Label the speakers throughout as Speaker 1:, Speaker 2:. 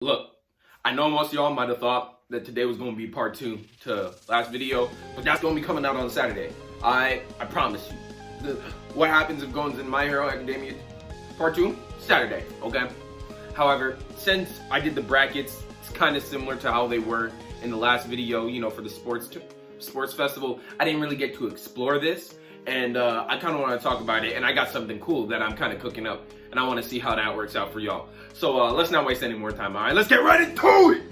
Speaker 1: Look, I know most of y'all might have thought that today was going to be part 2 to last video, but that's going to be coming out on Saturday. I promise you. What happens if goes in My Hero Academia part 2? Saturday, okay? However, since I did the brackets, it's kind of similar to how they were in the last video, you know, for the sports festival. I didn't really get to explore this, and I kind of want to talk about it, and I got something cool that I'm kind of cooking up, and I want to see how that works out for y'all. So let's not waste any more time, all right? Let's get right into it!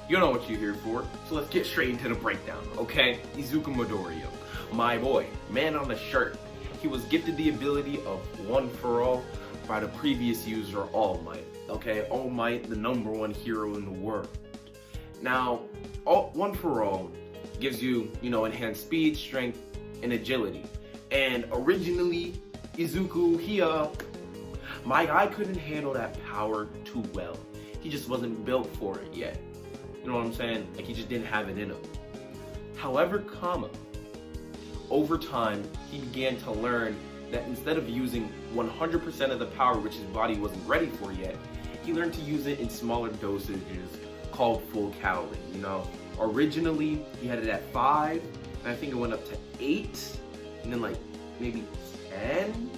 Speaker 1: You know what you're here for, so let's get straight into the breakdown, okay? Izuku Midoriya, my boy, man on the shirt. He was gifted the ability of One for All by the previous user, All Might, okay? All Might, the #1 hero in the world. Now, One for All gives you, enhanced speed, strength, and agility. And originally, Izuku, my guy couldn't handle that power too well. He just wasn't built for it yet. You know what I'm saying? Like, he just didn't have it in him. However, over time, he began to learn that instead of using 100% of the power which his body wasn't ready for yet, he learned to use it in smaller dosages called full calorie, Originally, he had it at 5, and I think it went up to 8, and then like maybe 10.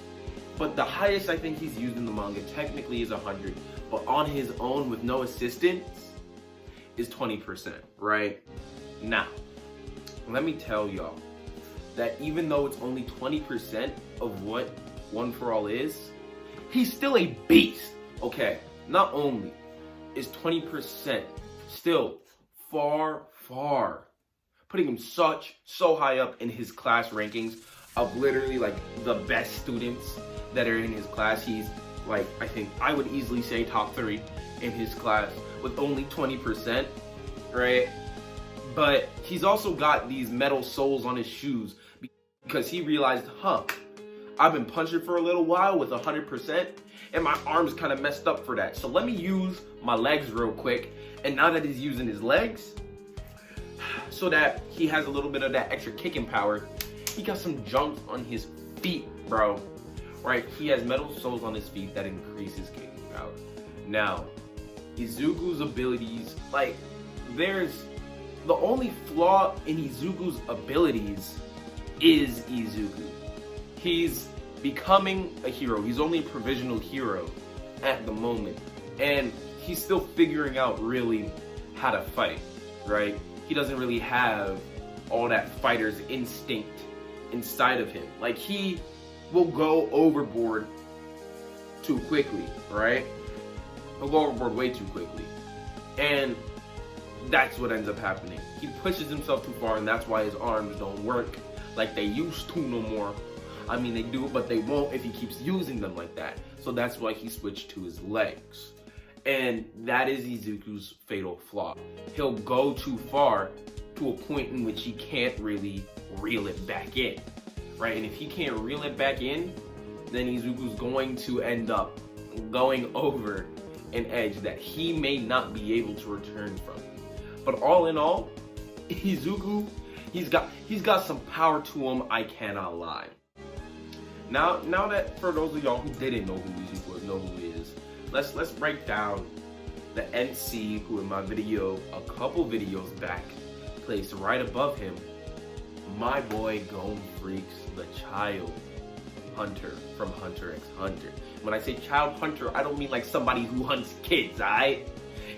Speaker 1: But the highest I think he's used in the manga technically is 100, but on his own with no assistance, is 20%, right? Now, let me tell y'all that even though it's only 20% of what One for All is, he's still a beast, okay? Not only is 20% still far, putting him so high up in his class rankings of literally like the best students that are in his class. He's like, I think I would easily say top 3 in his class with only 20%, right? But he's also got these metal soles on his shoes because he realized, I've been punching for a little while with 100%, and my arm's kind of messed up for that. So let me use my legs real quick. And now that he's using his legs, so that he has a little bit of that extra kicking power, he got some jumps on his feet, bro. Right? He has metal soles on his feet that increases kicking power. Now, Izuku's abilities, there's the only flaw in Izuku's abilities is Izuku. He's becoming a hero. He's only a provisional hero at the moment. And he's still figuring out really how to fight, right? He doesn't really have all that fighter's instinct inside of him. Like, he will go overboard too quickly, right? He'll go overboard way too quickly. And that's what ends up happening. He pushes himself too far, and that's why his arms don't work like they used to no more. I mean, they do, but they won't if he keeps using them like that. So that's why he switched to his legs. And that is Izuku's fatal flaw. He'll go too far to a point in which he can't really reel it back in, right? And if he can't reel it back in, then Izuku's going to end up going over an edge that he may not be able to return from. But all in all, Izuku, he's got some power to him, I cannot lie. Now that for those of y'all who didn't know who Izuku is, know who he is, let's break down the NC, who in my video a couple videos back placed right above him, my boy Gon Freecss, the child hunter from Hunter x Hunter. When I say child hunter, I don't mean like somebody who hunts kids, alright?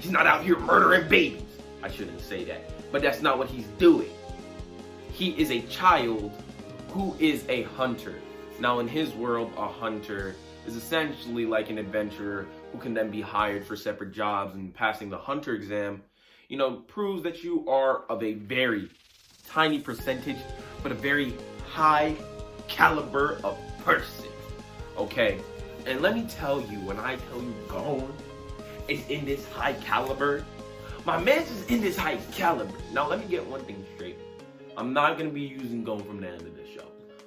Speaker 1: He's not out here murdering babies. I shouldn't say that, but that's not what he's doing. He is a child who is a hunter. Now, in his world, a hunter is essentially like an adventurer who can then be hired for separate jobs, and passing the hunter exam, proves that you are of a very tiny percentage, but a very high caliber of person. Okay, and let me tell you, when I tell you Gon is in this high caliber, my man's is in this high caliber. Now let me get one thing straight. I'm not gonna be using Gon from the end of this show,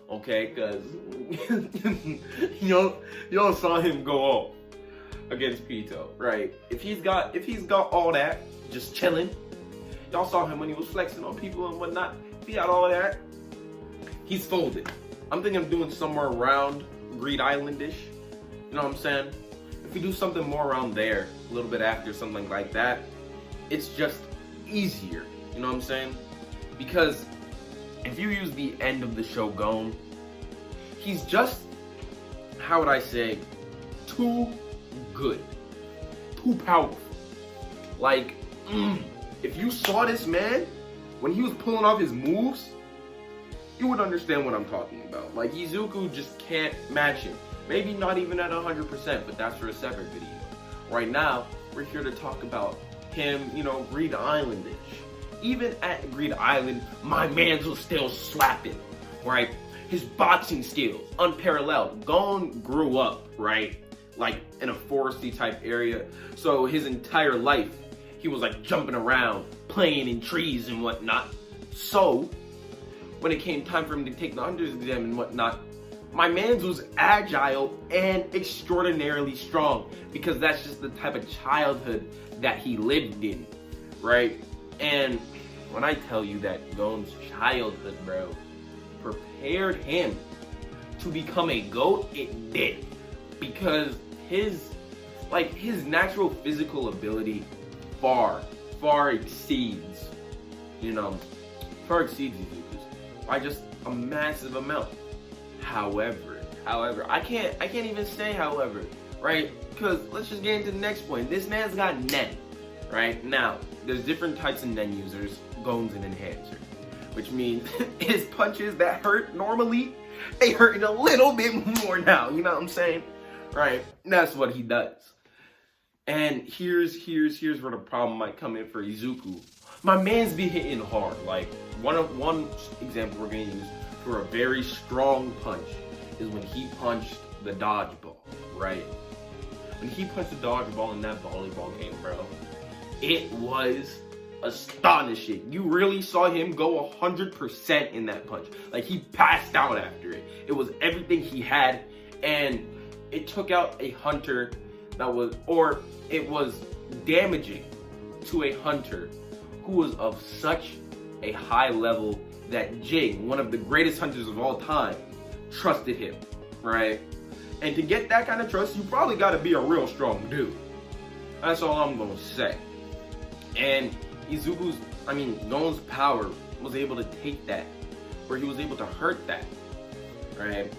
Speaker 1: okay? Cause y'all saw him go off against Pito, right? If he's got all that, just chilling. Y'all saw him when he was flexing on people and whatnot. If he had all that, he's folded. I'm thinking of doing somewhere around Greed Islandish. You know what I'm saying? If we do something more around there, a little bit after, something like that, it's just easier. You know what I'm saying? Because if you use the end of the show Gon, he's just, how would I say, too good, too powerful. Like, if you saw this man when he was pulling off his moves, you would understand what I'm talking about. Like, Izuku just can't match him. Maybe not even at 100%, but that's for a separate video. Right now, we're here to talk about him, you know, Greed Islandish. Even at Greed Island, my man's was still slapping, right? His boxing skills, unparalleled. Gon grew up, right? Like, in a foresty type area. So his entire life, he was like jumping around, playing in trees and whatnot. So, when it came time for him to take the Hunter's exam and whatnot, my man's was agile and extraordinarily strong, because that's just the type of childhood that he lived in, right? And when I tell you that Gon's childhood, bro, prepared him to become a GOAT, it did. Because his natural physical ability far exceeds, Izuku's by just a massive amount. However, I can't even say however, right? Because let's just get into the next point. This man's got Nen, right? Now, there's different types of Nen users. Gon's an enhancer, which means his punches that hurt normally, they hurt a little bit more now. You know what I'm saying? Right? And that's what he does. And here's where the problem might come in for Izuku. My man's be hitting hard. Like, one example we're gonna use for a very strong punch is when he punched the dodgeball, right? When he punched the dodgeball in that volleyball game, bro, it was astonishing. You really saw him go 100% in that punch. Like, he passed out after it. It was everything he had, and it took out a hunter it was damaging to a hunter who was of such a high level that Jing, one of the greatest hunters of all time, trusted him, right? And to get that kind of trust, you probably got to be a real strong dude. That's all I'm gonna say. And Gon's power was able to take that, where he was able to hurt that, right?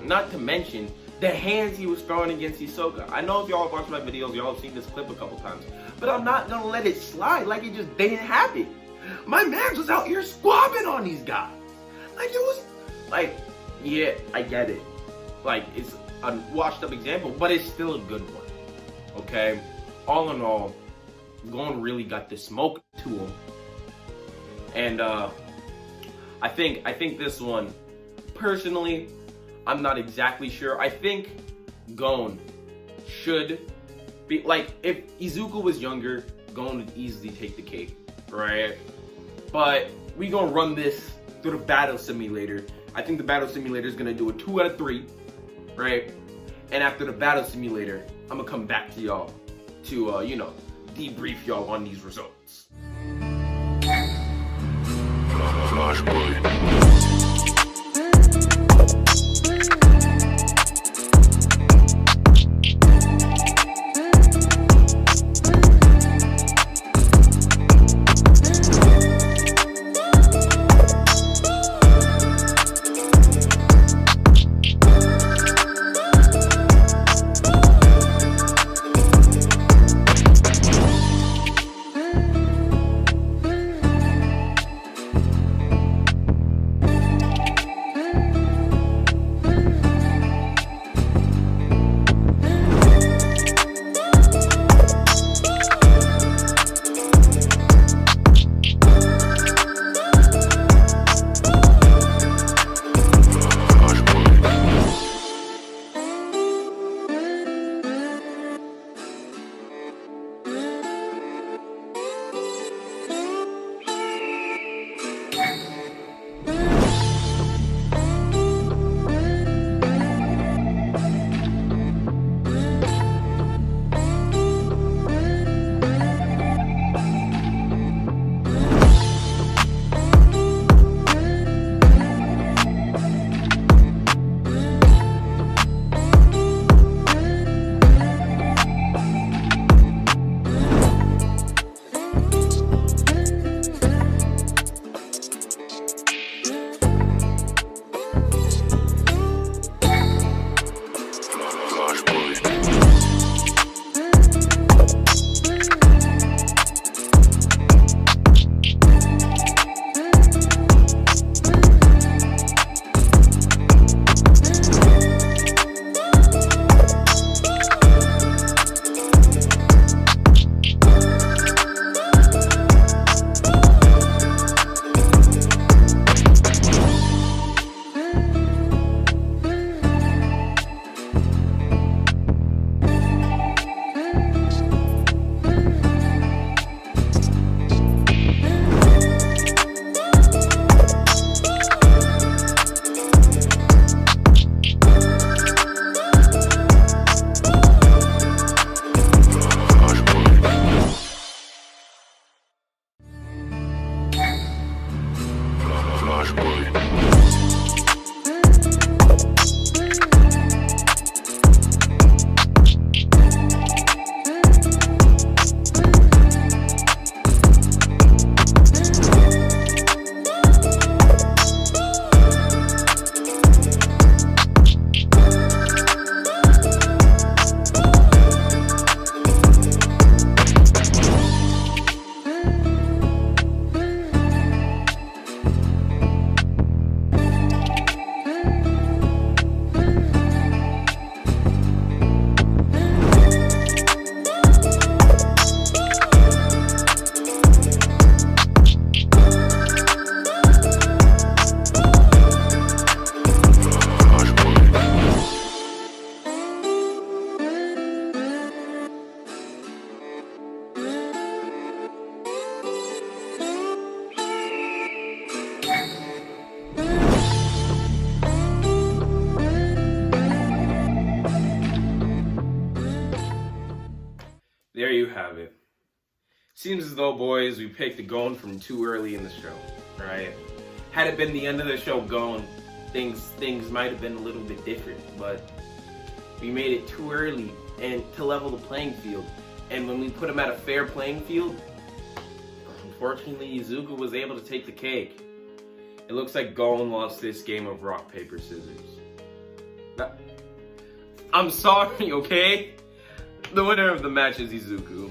Speaker 1: Not to mention the hands he was throwing against Hisoka. I know if y'all have watched my videos, y'all have seen this clip a couple times, but I'm not gonna let it slide like it just didn't happen. My man was out here squabbing on these guys. Like, it was, like, yeah, I get it. Like, it's a washed up example, but it's still a good one, okay? All in all, Gon really got the smoke to him. And, I think this one, personally, I'm not exactly sure. I think Gon should be, like, if Izuku was younger, Gon would easily take the cake, right? But we gonna run this through the battle simulator. I think the battle simulator is gonna do a 2 out of 3, right? And after the battle simulator, I'm gonna come back to y'all to, debrief y'all on these results. Flash boy. Seems as though, boys, we picked the Gon from too early in the show, right? Had it been the end of the show Gon, things might have been a little bit different, but we made it too early and to level the playing field. And when we put him at a fair playing field, unfortunately, Izuku was able to take the cake. It looks like Gon lost this game of rock, paper, scissors. I'm sorry, okay? The winner of the match is Izuku.